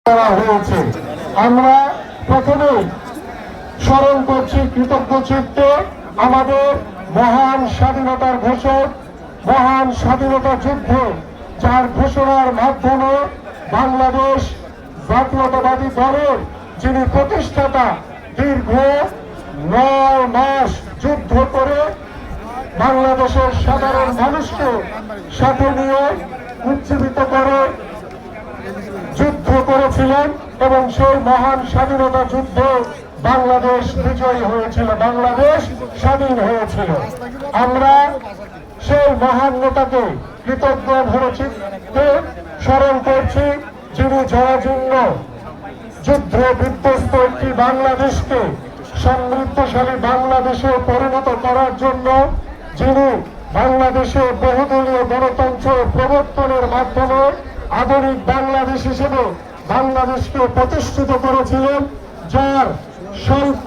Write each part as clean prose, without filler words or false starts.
করা হয়েছে। আমরা প্রথমে স্মরণ করছি কৃতজ্ঞ চিত্তে আমাদের মহান স্বাধীনতার ঘোষক, মহান স্বাধীনতা যুদ্ধ যার ঘোষণার মাধ্যমে বাংলাদেশ জাতীয়তাবাদী দলের যিনি প্রতিষ্ঠাতা দীর্ঘ 9 মাস যুদ্ধ করে বাংলাদেশের সাধারণ মানুষকে সাথে নিয়ে উজ্জীবিত করে যুদ্ধ করেছিলেন এবং সেই মহান স্বাধীনতা যুদ্ধে বাংলাদেশ বিজয়ী হয়েছিল, বাংলাদেশ স্বাধীন হয়েছিল। আমরা সেই মহান নেতাকে কৃতজ্ঞ ভরচিত্তে স্মরণ করছি, যিনি জরাজীর্ণ যুদ্ধ বিধ্বস্ত একটি বাংলাদেশকে সমৃদ্ধশালী বাংলাদেশে পরিণত করার জন্য, যিনি বাংলাদেশে বহুদলীয় গণতন্ত্র প্রবর্তনের মাধ্যমে আধুনিক বাংলাদেশ হিসেবে বাংলাদেশকে প্রতিষ্ঠিত করেছিলেন, যার স্বল্প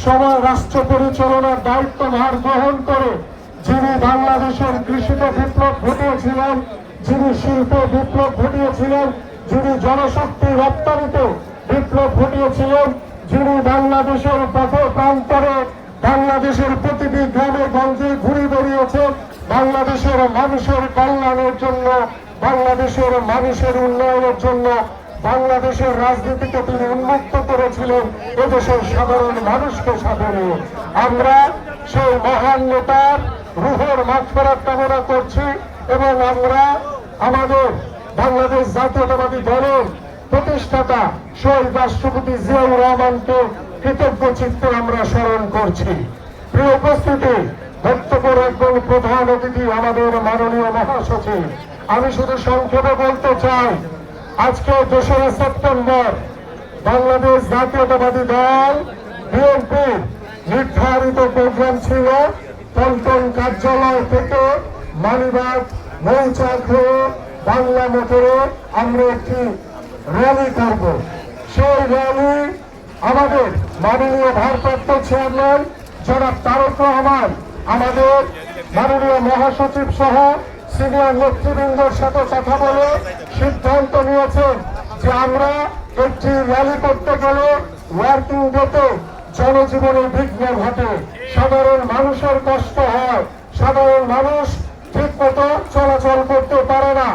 সময় রাষ্ট্র পরিচালনার দায়িত্বভার গ্রহণ করে যিনি বাংলাদেশের কৃষিতে বিপ্লব ঘটিয়েছিলেন, যিনি শিল্পে বিপ্লব ঘটিয়েছিলেন, যিনি জনশক্তি রপ্তানিতে বিপ্লব ঘটিয়েছিলেন, যিনি বাংলাদেশের পথ প্রান্তরে বাংলাদেশের প্রতিটি গ্রামে গঞ্জে ঘুরে বেরিয়েছেন বাংলাদেশের মানুষের কল্যাণের জন্য, বাংলাদেশের মানুষের উন্নয়নের জন্য, বাংলাদেশের রাজনীতিকে তিনি উন্মুক্ত করেছিলেন এদেশের সাধারণ মানুষকে সাথে নিয়ে। আমরা সেই মহান নেতার রুহের মাগফিরাত কামনা করছি এবং আমরা আমাদের বাংলাদেশ জাতীয়তাবাদী দলের প্রতিষ্ঠাতা শহীদ রাষ্ট্রপতি জিয়াউর রহমানকে কৃতজ্ঞ চিত্তে আমরা স্মরণ করছি। প্রিয় উপস্থিতি, বক্তব্য রাখবেন প্রধান অতিথি আমাদের মাননীয় মহাসচিব। আমি শুধু সংক্ষেপে বলতে চাই, আজকে 2রা সেপ্টেম্বর বাংলাদেশ জাতীয়তাবাদী দল বিএনপির নির্ধারিত প্রোগ্রাম ছিল পল্টন কার্যালয় থেকে মালিবাগ মৌচাক হয়ে বাংলা মোটরে আমরা একটি র্যালি করব। সেই র্যালি আমাদের মাননীয় ভারপ্রাপ্ত চেয়ারম্যান জনাব তারেক রহমান, আমাদের মাননীয় মহাসচিব সহ সিনিয়র নেতৃবৃন্দের সাথে কথা বলে সিদ্ধান্ত নিয়েছেন যে আমরা একটি র্যালি করতে গেলে ওয়ার্কিং ডেতে জনজীবনে বিঘ্ন ঘটে, সাধারণ মানুষের কষ্ট হয়, সাধারণ মানুষ ঠিক মতো চলাচল করতে পারে না।